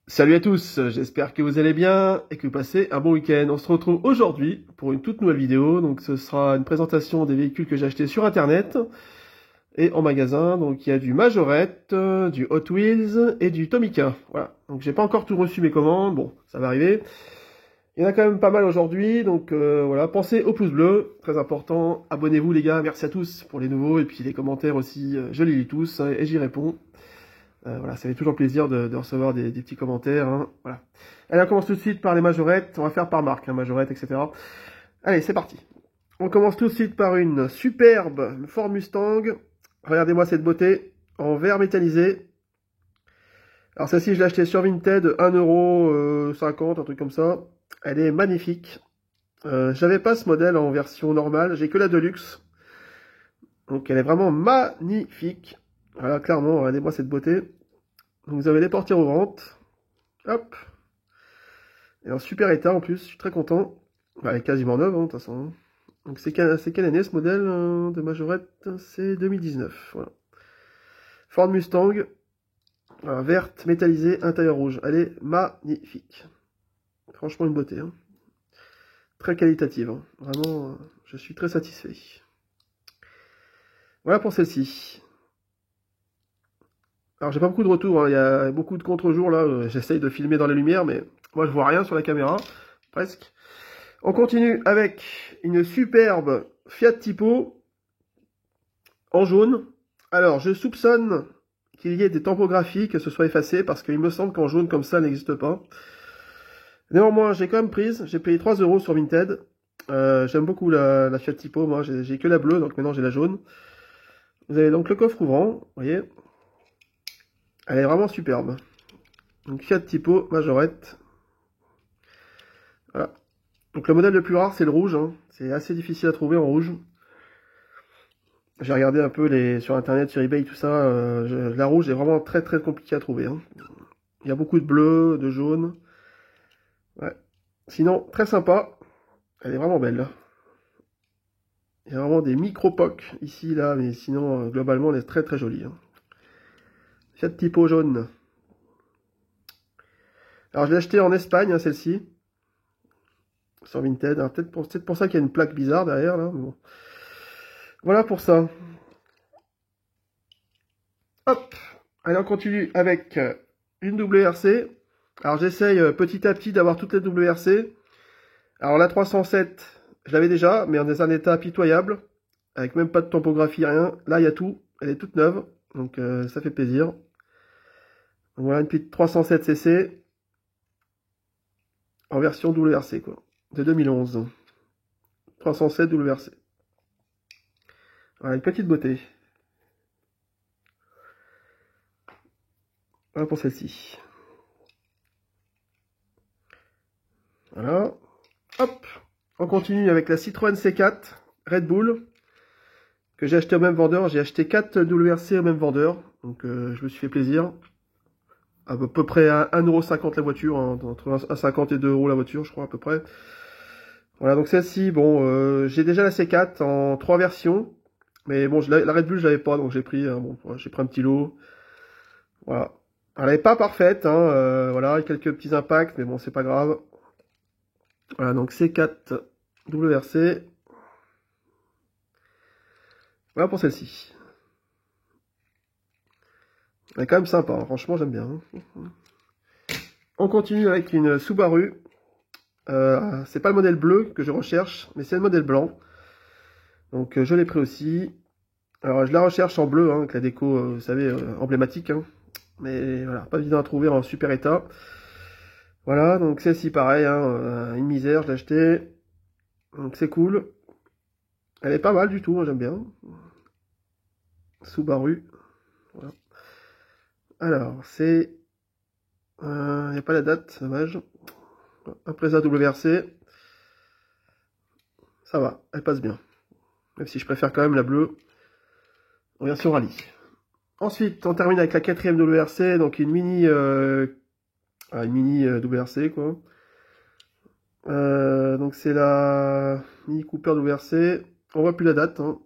Salut à tous, j'espère que vous allez bien et que vous passez un bon week-end. On se retrouve aujourd'hui pour une toute nouvelle vidéo. Donc ce sera une présentation des véhicules que j'ai achetés sur internet et en magasin. Donc il y a du Majorette, du Hot Wheels et du Tomica. Voilà. Donc j'ai pas encore tout reçu mes commandes. Bon, ça va arriver. Il y en a quand même pas mal aujourd'hui. Donc voilà, pensez au pouce bleu, très important. Abonnez-vous les gars, merci à tous pour les nouveaux et puis les commentaires aussi. Je les lis tous et j'y réponds. Voilà, ça fait toujours plaisir de recevoir des petits commentaires. Hein, voilà. Allez, on commence tout de suite par les majorettes. On va faire par marque, hein, majorette, etc. Allez, c'est parti. On commence tout de suite par une superbe Ford Mustang. Regardez-moi cette beauté en verre métallisé. Alors celle-ci, je l'ai achetée sur Vinted, 1,50 €, un truc comme ça. Elle est magnifique. J'avais pas ce modèle en version normale, j'ai que la Deluxe. Donc elle est vraiment magnifique. Voilà, clairement, regardez-moi cette beauté. Donc vous avez les portières ouvrantes. Hop. Et en super état en plus, je suis très content. Bah, elle est quasiment neuve, hein, de toute façon. Donc c'est quelle année ce modèle de Majorette? C'est 2019. Voilà. Ford Mustang. Voilà, verte, métallisée, intérieur rouge. Elle est magnifique. Franchement une beauté. Hein. Très qualitative. Hein. Vraiment, je suis très satisfait. Voilà pour celle-ci. Alors j'ai pas beaucoup de retours, hein. Il y a beaucoup de contre-jours là, j'essaye de filmer dans la lumière, mais moi je vois rien sur la caméra, presque. On continue avec une superbe Fiat Tipo en jaune. Alors je soupçonne qu'il y ait des tampographies, que ce soit effacé, parce qu'il me semble qu'en jaune comme ça n'existe pas. Néanmoins j'ai quand même prise, j'ai payé 3 € sur Vinted. J'aime beaucoup la Fiat Tipo, moi j'ai que la bleue, donc maintenant j'ai la jaune. Vous avez donc le coffre ouvrant, vous voyez. Elle est vraiment superbe. Donc Fiat Tipo Majorette. Voilà. Donc le modèle le plus rare c'est le rouge. Hein. C'est assez difficile à trouver en rouge. J'ai regardé un peu sur internet, sur eBay, tout ça. La rouge est vraiment très très compliquée à trouver. Hein. Il y a beaucoup de bleu, de jaune. Ouais. Sinon, très sympa. Elle est vraiment belle. Il y a vraiment des micro-pocs ici, là. Mais sinon, globalement, elle est très très jolie. Hein. Fiat Tipo jaune. Alors je l'ai acheté en Espagne, hein, celle-ci. Sur Vinted. Peut-être pour ça qu'il y a une plaque bizarre derrière, là. Mais bon. Voilà pour ça. Hop. Allez, on continue avec une WRC. Alors j'essaye petit à petit d'avoir toutes les WRC. Alors la 307, je l'avais déjà, mais dans un état pitoyable. Avec même pas de topographie, rien. Là, il y a tout. Elle est toute neuve. Donc ça fait plaisir. Donc, voilà une petite 307cc. En version WRC, quoi. De 2011. 307 WRC. Voilà, une petite beauté. Voilà pour celle-ci. Voilà. Hop. On continue avec la Citroën C4 Red Bull. Que j'ai acheté au même vendeur. J'ai acheté 4 WRC au même vendeur. Donc je me suis fait plaisir. À peu près à 1,50 € la voiture. Hein, entre 1,50 et 2 € la voiture, je crois, à peu près. Voilà, donc celle-ci, bon, j'ai déjà la C4 en 3 versions. Mais bon, la Red Bull, je l'avais pas, donc j'ai pris, bon, j'ai pris un petit lot. Voilà. Elle n'est pas parfaite, hein, voilà, quelques petits impacts, mais bon, c'est pas grave. Voilà, donc C4 WRC. Voilà pour celle-ci. Elle est quand même sympa, hein, franchement, j'aime bien. Hein. On continue avec une Subaru. C'est pas le modèle bleu que je recherche, mais c'est le modèle blanc. Donc je l'ai pris aussi. Alors je la recherche en bleu, hein, avec la déco, vous savez, emblématique. Hein. Mais voilà, pas évident à trouver en super état. Voilà, donc celle-ci pareil, hein, une misère, je l'ai achetée. Donc c'est cool. Elle est pas mal du tout, hein, j'aime bien. Subaru. Voilà. Alors, c'est... Il n'y a pas la date, dommage. Impreza WRC. Ça va, elle passe bien. Même si je préfère quand même la bleue en version rallye. Ensuite, on termine avec la 4ème WRC, donc une mini WRC, quoi. Donc c'est la Mini Cooper WRC. On voit plus la date, hein.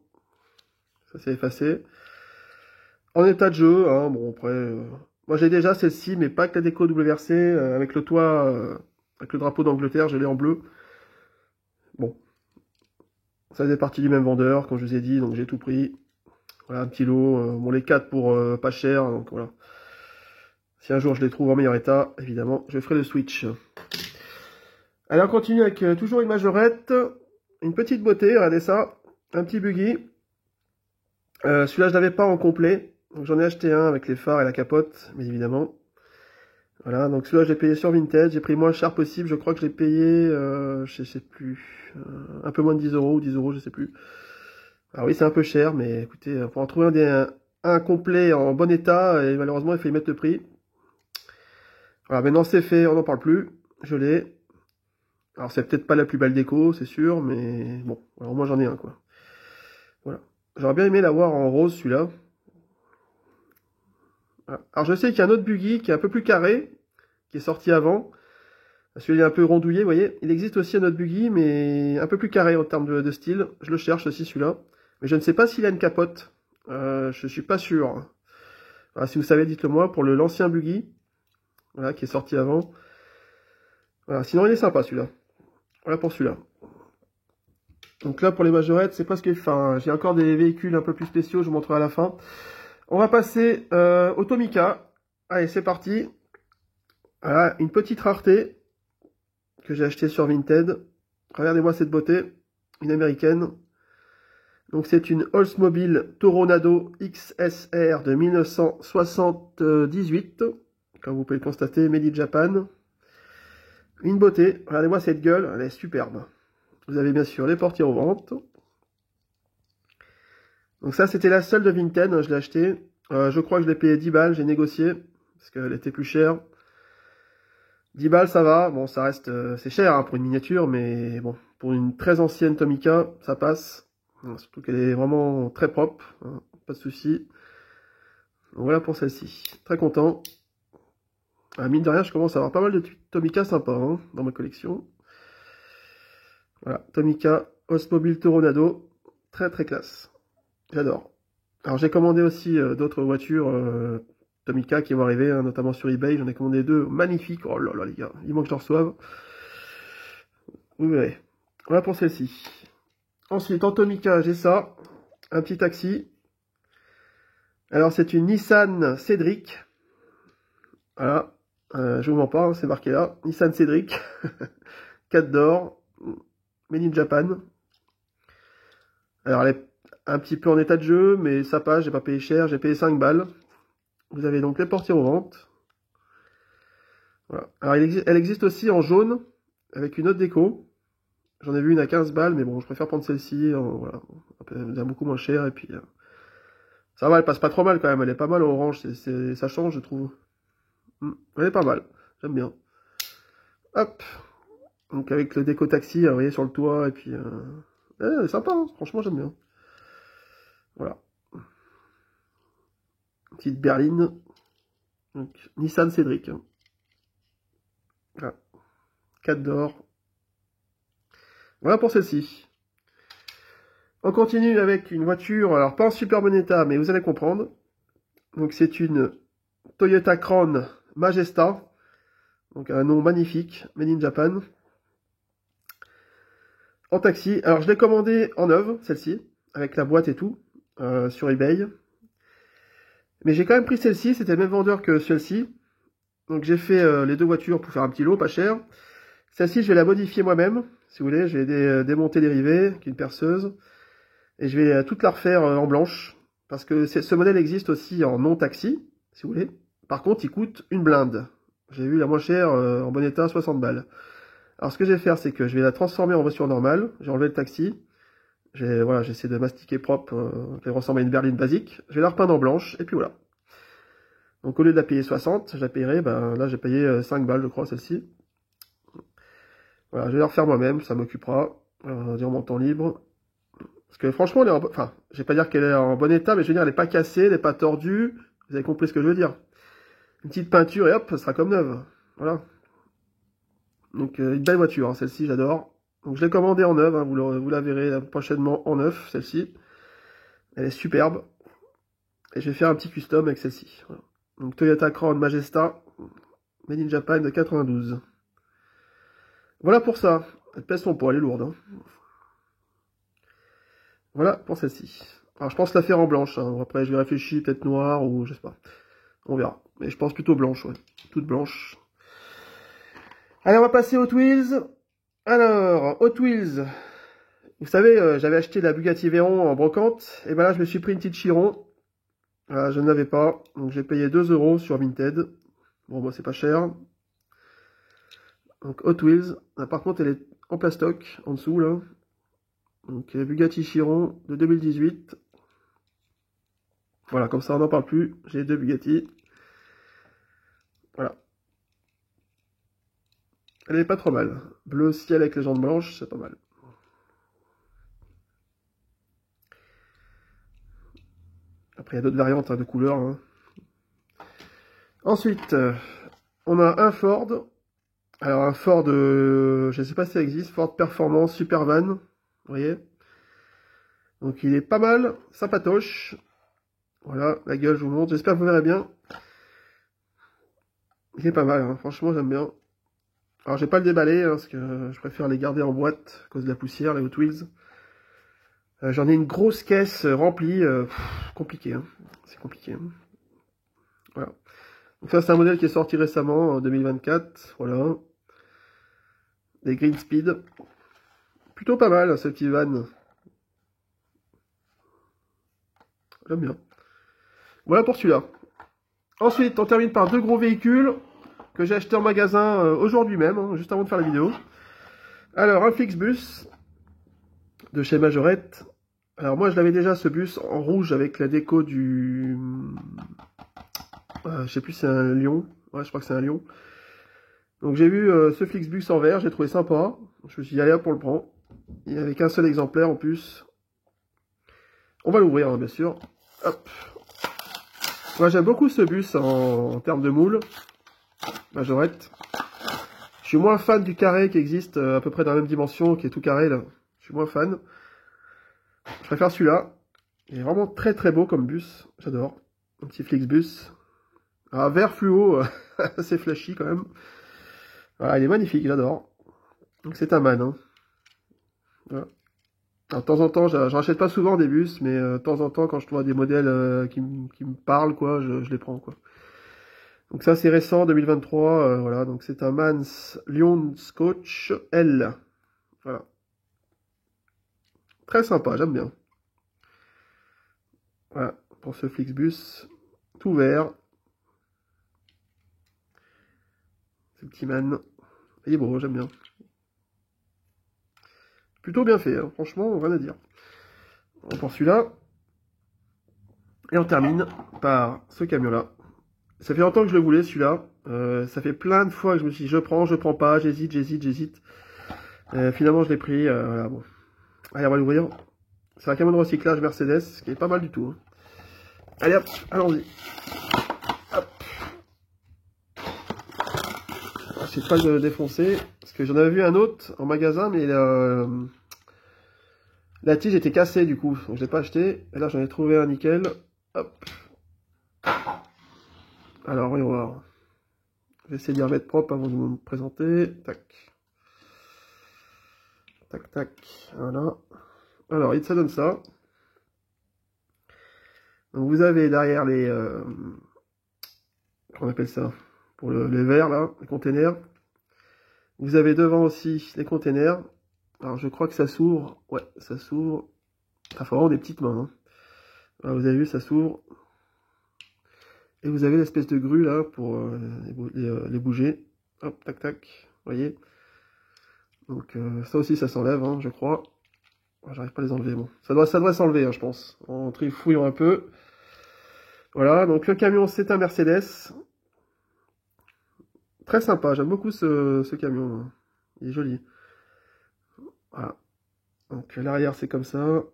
Ça s'est effacé. En état de jeu, hein. Bon après, Moi j'ai déjà celle-ci, mais pas que la déco WRC, avec le toit, avec le drapeau d'Angleterre, je l'ai en bleu. Bon, ça faisait partie du même vendeur, comme je vous ai dit, donc j'ai tout pris. Voilà, un petit lot, bon les 4 pour pas cher, donc voilà. Si un jour je les trouve en meilleur état, évidemment, je ferai le switch. Allez, on continue avec toujours une majorette, une petite beauté, regardez ça, un petit buggy. Celui-là je l'avais pas en complet, donc j'en ai acheté un avec les phares et la capote, bien évidemment. Voilà, donc celui-là j'ai payé sur Vinted, j'ai pris le moins cher possible, je crois que je l'ai payé, je sais plus, un peu moins de 10 € ou 10 €, je sais plus. Alors oui, c'est un peu cher, mais écoutez, pour en trouver un complet en bon état, et malheureusement il faut y mettre le prix. Voilà, maintenant c'est fait, on n'en parle plus, je l'ai. Alors c'est peut-être pas la plus belle déco, c'est sûr, mais bon, alors moi j'en ai un quoi. Voilà. J'aurais bien aimé l'avoir en rose celui-là. Voilà. Alors je sais qu'il y a un autre buggy qui est un peu plus carré, qui est sorti avant. Celui-là est un peu rondouillé, vous voyez. Il existe aussi un autre buggy, mais un peu plus carré en termes de style. Je le cherche aussi celui-là. Mais je ne sais pas s'il a une capote. Je suis pas sûr. Voilà, si vous savez, dites-le moi pour l'ancien buggy. Voilà, qui est sorti avant. Voilà, sinon il est sympa celui-là. Voilà pour celui-là. Donc là pour les majorettes, c'est presque fin. J'ai encore des véhicules un peu plus spéciaux, je vous montrerai à la fin. On va passer au Tomica. Allez, c'est parti. Voilà, une petite rareté que j'ai acheté sur Vinted. Regardez-moi cette beauté, une américaine. Donc c'est une Oldsmobile Toronado XSR de 1978. Comme vous pouvez le constater, Made in Japan. Une beauté, regardez-moi cette gueule, elle est superbe. Vous avez bien sûr les portières aux ventes. Donc ça c'était la seule de Vinted, je l'ai acheté. Je crois que je l'ai payé 10 balles, j'ai négocié, parce qu'elle était plus chère. 10 balles ça va, bon ça reste, c'est cher hein, pour une miniature, mais bon, pour une très ancienne Tomica, ça passe. Surtout qu'elle est vraiment très propre, hein, pas de souci. Voilà pour celle-ci, très content. Mine de rien, je commence à avoir pas mal de Tomica sympas hein, dans ma collection. Voilà, Tomica Oldsmobile Toronado, très très classe. J'adore. Alors j'ai commandé aussi d'autres voitures Tomica qui vont arriver, hein, notamment sur eBay. J'en ai commandé 2 magnifiques. Oh là là les gars, il manque que je les reçoive. Vous verrez. Voilà pour celle-ci. Ensuite, en Tomica, j'ai ça. Un petit taxi. Alors c'est une Nissan Cédric. Voilà. Je vous mens pas, hein, c'est marqué là. Nissan Cédric. 4 d'or. Made in Japan. Alors elle est un petit peu en état de jeu, mais ça passe, j'ai pas payé cher, j'ai payé 5 balles. Vous avez donc les portières aux ventes. Voilà. Alors elle existe aussi en jaune, avec une autre déco. J'en ai vu une à 15 balles, mais bon, je préfère prendre celle-ci, voilà. Elle est beaucoup moins chère, et puis... ça va, elle passe pas trop mal quand même, elle est pas mal en orange, ça change je trouve. Elle est pas mal, j'aime bien. Hop. Donc avec le déco taxi, vous voyez, sur le toit, et puis... elle est sympa, hein. Franchement j'aime bien. Voilà. Petite berline. Donc, Nissan Cédric. Hein. Voilà. 4 d'or. Voilà pour celle-ci. On continue avec une voiture, alors pas en super bon état, mais vous allez comprendre. Donc c'est une Toyota Crown Majesta. Donc un nom magnifique, Made in Japan. En taxi. Alors je l'ai commandé en neuve, celle-ci, avec la boîte et tout, sur eBay. Mais j'ai quand même pris celle-ci, c'était le même vendeur que celle-ci. Donc j'ai fait les deux voitures pour faire un petit lot, pas cher. Celle-ci, je vais la modifier moi-même, si vous voulez. Je vais démonter les rivets avec une perceuse. Et je vais toute la refaire en blanche. Parce que ce modèle existe aussi en non-taxi, si vous voulez. Par contre, il coûte une blinde. J'ai vu la moins chère, en bon état, 60 balles. Alors ce que je vais faire, c'est que je vais la transformer en voiture normale. J'ai enlevé le taxi. Voilà, j'essaie de mastiquer propre, qu'elle ressemble à une berline basique. Je vais la repeindre en blanche, et puis voilà. Donc au lieu de la payer 60, je la payerai, ben là j'ai payé 5 balles, je crois, celle-ci. Voilà, je vais la refaire moi-même, ça m'occupera, durant mon temps libre. Parce que franchement, elle est enfin, je vais pas dire qu'elle est en bon état, mais je veux dire, elle est pas cassée, elle est pas tordue. Vous avez compris ce que je veux dire. Une petite peinture et hop, ça sera comme neuve. Voilà. Donc une belle voiture, hein, celle-ci, j'adore. Donc je l'ai commandée en neuve, hein, vous la verrez prochainement en neuf, celle-ci. Elle est superbe. Et je vais faire un petit custom avec celle-ci. Voilà. Donc Toyota Crown Majesta, Made in Japan de 92. Voilà pour ça. Elle pèse son poids, elle est lourde. Hein. Voilà pour celle-ci. Alors je pense la faire en blanche. Hein. Après je vais réfléchir, peut-être noire ou je sais pas. On verra. Mais je pense plutôt blanche, ouais. Toute blanche. Allez, on va passer aux Hot Wheels. Alors, Hot Wheels. Vous savez, j'avais acheté la Bugatti Veyron en brocante. Et ben là, je me suis pris une petite Chiron. Je ne l'avais pas. Donc j'ai payé 2 € sur Vinted. Bon, moi, c'est pas cher. Donc Hot Wheels. Là, par contre, elle est en plastoc, en dessous, là. Donc Bugatti Chiron de 2018. Voilà, comme ça, on n'en parle plus. J'ai 2 Bugatti. Voilà. Elle est pas trop mal. Bleu ciel avec les jantes blanches, c'est pas mal. Après, il y a d'autres variantes hein, de couleurs. Hein. Ensuite, on a un Ford. Alors, un Ford, je ne sais pas si ça existe, Ford Performance Super Van. Vous voyez? Donc, il est pas mal, sympatoche. Voilà, la gueule, je vous montre. J'espère que vous verrez bien. Il est pas mal, hein. Franchement, j'aime bien. Alors, je vais pas le déballer, hein, parce que je préfère les garder en boîte, à cause de la poussière, les Hot Wheels. J'en ai une grosse caisse remplie. Compliqué, hein. C'est compliqué. Hein. Voilà. Donc ça, c'est un modèle qui est sorti récemment, en 2024. Voilà. Des Green Speed. Plutôt pas mal, ce petit van. J'aime bien. Voilà pour celui-là. Ensuite, on termine par 2 gros véhicules que j'ai acheté en magasin aujourd'hui même, hein, juste avant de faire la vidéo. Alors, un Flixbus de chez Majorette. Alors moi, je l'avais déjà, ce bus, en rouge avec la déco du... je sais plus si c'est un lion. Ouais, je crois que c'est un lion. Donc j'ai vu ce Flixbus en vert, j'ai trouvé sympa. Je me suis dit, allez hop, on le prend. Il n'y avait qu'un seul exemplaire en plus. On va l'ouvrir, hein, bien sûr. Hop. Moi j'aime beaucoup ce bus en termes de moule. Majorette. Je suis moins fan du carré qui existe à peu près dans la même dimension, qui est tout carré là. Je suis moins fan. Je préfère celui-là. Il est vraiment très très beau comme bus. J'adore. Un petit Flixbus. Un vert fluo, assez flashy quand même. Voilà, il est magnifique, j'adore. Donc c'est un man. Hein. Voilà. Alors, de temps en temps, j'en rachète pas souvent des bus, mais de temps en temps, quand je vois des modèles qui me parlent, quoi, je les prends, quoi. Donc ça, c'est récent, 2023, voilà. Donc c'est un Mans Lion Scotch L. Voilà. Très sympa, j'aime bien. Voilà, pour ce Flixbus, tout vert. Ce petit man. Il est beau, j'aime bien. Plutôt bien fait, hein. Franchement, rien à dire. On prend celui-là. Et on termine par ce camion-là. Ça fait longtemps que je le voulais, celui-là. Ça fait plein de fois que je me suis dit, je prends pas, j'hésite. Finalement, je l'ai pris. Voilà, bon. Allez, on va l'ouvrir. C'est un camion de recyclage Mercedes, qui est pas mal du tout. Hein. Allez hop, allons-y. Hop. Je sais pas le défoncer, parce que j'en avais vu un autre en magasin, mais la tige était cassée du coup, donc je l'ai pas acheté. Et là, j'en ai trouvé un nickel. Hop. Alors, voyons voir. Je vais essayer d'y remettre propre avant de me présenter. Tac. Tac, tac. Voilà. Alors, ça donne ça. Donc, vous avez derrière les... comment on appelle ça? Pour les verres, là, les containers. Vous avez devant aussi les containers. Alors, je crois que ça s'ouvre. Ouais, ça s'ouvre. Il faut vraiment des petites mains. Hein. Alors, vous avez vu, ça s'ouvre. Et vous avez l'espèce de grue, là, pour les bouger. Hop, tac, tac. Vous voyez? Donc, ça aussi, ça s'enlève, hein, je crois. J'arrive pas à les enlever, bon. Ça doit s'enlever, hein, je pense. En trifouillant un peu. Voilà, donc le camion, c'est un Mercedes. Très sympa, j'aime beaucoup ce camion. Hein. Il est joli. Voilà. Donc l'arrière, c'est comme ça. Donc,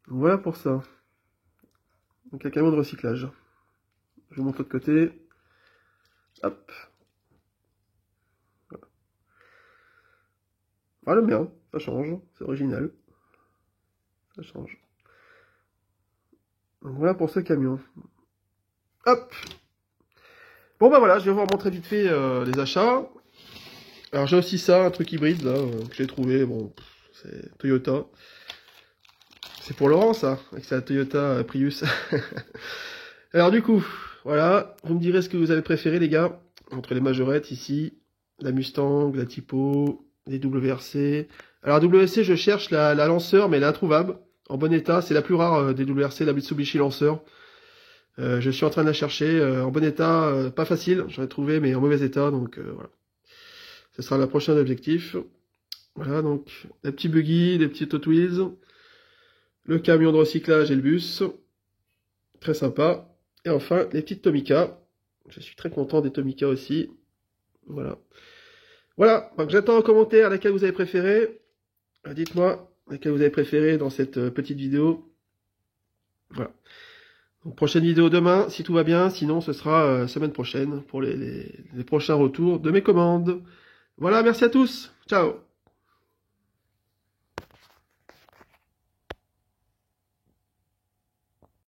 voilà pour ça. Donc un camion de recyclage. Je vous montre l'autre côté. Hop. Voilà. Voilà, bien, ça change. C'est original. Ça change. Donc voilà pour ce camion. Hop. Bon bah voilà, je vais vous montrer vite fait les achats. Alors j'ai aussi ça, un truc hybride là, que j'ai trouvé, bon, c'est Toyota. C'est pour Laurent ça, avec sa Toyota Prius. Alors du coup, voilà, vous me direz ce que vous avez préféré les gars, entre les majorettes ici, la Mustang, la Tipo, les WRC. Alors WRC je cherche la Lancer mais elle est introuvable, en bon état, c'est la plus rare des WRC, la Mitsubishi Lancer. Je suis en train de la chercher, en bon état, pas facile, j'en ai trouvé mais en mauvais état, donc voilà. Ce sera le prochain objectif. Voilà, donc, les petits buggy, les petits Hot Wheels, le camion de recyclage et le bus. Très sympa. Et enfin, les petites Tomica. Je suis très content des Tomica aussi. Voilà. Voilà, donc j'attends en commentaire laquelle vous avez préféré. Dites-moi laquelle vous avez préféré dans cette petite vidéo. Voilà. Donc, prochaine vidéo demain, si tout va bien. Sinon, ce sera semaine prochaine pour les prochains retours de mes commandes. Voilà, merci à tous. Ciao.